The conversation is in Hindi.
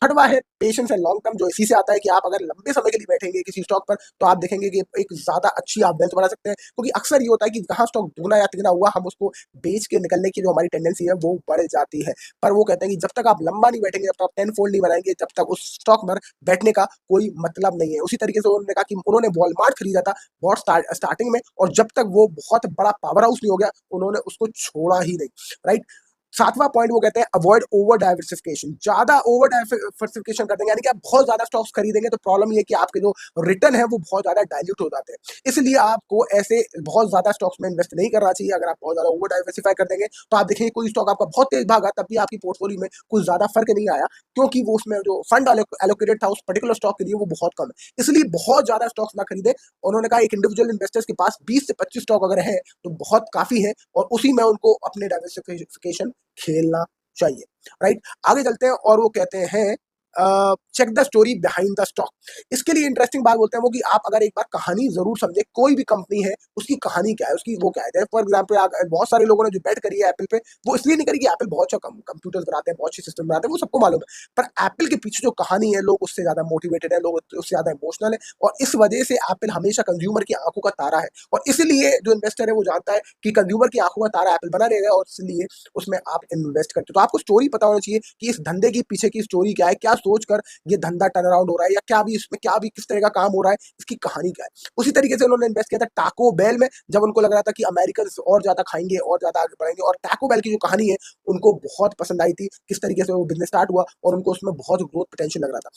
छठवां है पेशेंस एंड लॉन्ग टर्म, जो इसी से आता है कि आप अगर लंबे समय के लिए बैठेंगे किसी स्टॉक पर तो आप देखेंगे कि एक ज़्यादा अच्छी आप वेल्थ बना सकते हैं, क्योंकि अक्सर ये होता है कि जहाँ स्टॉक दुगना या तिगना हुआ हम उसको बेच के निकलने की जो हमारी टेंडेंसी है वो बढ़ जाती है। पर वो कहते हैं कि जब तक आप लंबा नहीं बैठेंगे, जब तक आप 10 फोल्ड नहीं बनाएंगे, जब तक उस स्टॉक पर बैठने का कोई मतलब नहीं है। उसी तरीके से उन्होंने कहा कि उन्होंने वॉलमार्ट खरीदा था बहुत स्टार्टिंग में, और जब तक वो बहुत बड़ा पावर हाउस नहीं हो गया उन्होंने उसको छोड़ा ही नहीं, राइट। सातवां पॉइंट वो कहते हैं अवॉइड ओवर डाइवर्सिफिकेशन। ज्यादा ओवर डाइवर्सिफिकेशन कर देंगे, यानी कि आप बहुत ज्यादा स्टॉक्स खरीदेंगे तो प्रॉब्लम ये है कि आपके जो रिटर्न है वो बहुत ज्यादा डाइल्यूट हो जाते हैं। इसलिए आपको ऐसे बहुत ज्यादा स्टॉक्स में इन्वेस्ट नहीं करना चाहिए। अगर आप बहुत ज्यादा ओवर डाइवर्सिफाई कर देंगे तो आप देखेंगे कोई स्टॉक आपका बहुत तेज भागा तब भी आपकी पोर्टफोलियो में कुछ ज्यादा फर्क नहीं आया, क्योंकि वो उसमें जो फंड एलोकेटेड था उस पर्टिकुलर स्टॉक के लिए वो बहुत कम है। इसलिए बहुत ज्यादा स्टॉक्स ना खरीदे। उन्होंने कहा एक इंडिविजुअल इन्वेस्टर्स के पास 20 से 25 स्टॉक अगर है तो बहुत काफी है, और उसी में उनको अपने डाइवर्सिफिकेशन खेलना चाहिए, राइट। आगे चलते हैं और वो कहते हैं check the story behind the stock. इसके लिए इंटरेस्टिंग बात बोलते हैं वो कि आप अगर एक बार कहानी जरूर समझे, कोई भी कंपनी है उसकी कहानी क्या है, उसकी वो क्या है। फॉर एग्जाम्पल बहुत सारे लोगों ने जो बेट करी है एप्पल पे, वो इसलिए नहीं करी कि एप्पल बहुत अच्छा कंप्यूटर्स बनाते हैं, बहुत अच्छे सिस्टम बनाते हैं, वो सबको मालूम है। पर एप्पल के पीछे जो कहानी है, लोग उससे ज्यादा मोटिवेटेड है, लोग उससे ज्यादा इमोशनल है, और इस वजह से एप्पल हमेशा कंज्यूमर की आंखों का तारा है। और इसलिए जो इन्वेस्टर है वो जानता है कि कंज्यूमर की आंखों का तारा एप्पल बना रहेगा, और इसलिए उसमें आप इन्वेस्ट करते हो। तो आपको स्टोरी पता होना चाहिए कि इस धंधे के पीछे की स्टोरी क्या है, क्या सोचकर ये धंधा टर्न अराउंड हो रहा है, या क्या भी इसमें क्या भी किस तरह का काम हो रहा है, इसकी कहानी क्या है। उसी तरीके से उन्होंने इन्वेस्ट किया था टाको बेल में, जब उनको लग रहा था कि अमेरिकन और ज्यादा खाएंगे और ज्यादा आगे बढ़ेंगे, और टाको बेल की जो कहानी है उनको बहुत पसंद आई थी, किस तरीके से वो बिजनेस स्टार्ट हुआ और उनको उसमें बहुत ग्रोथ पोटेंशियल लग रहा था।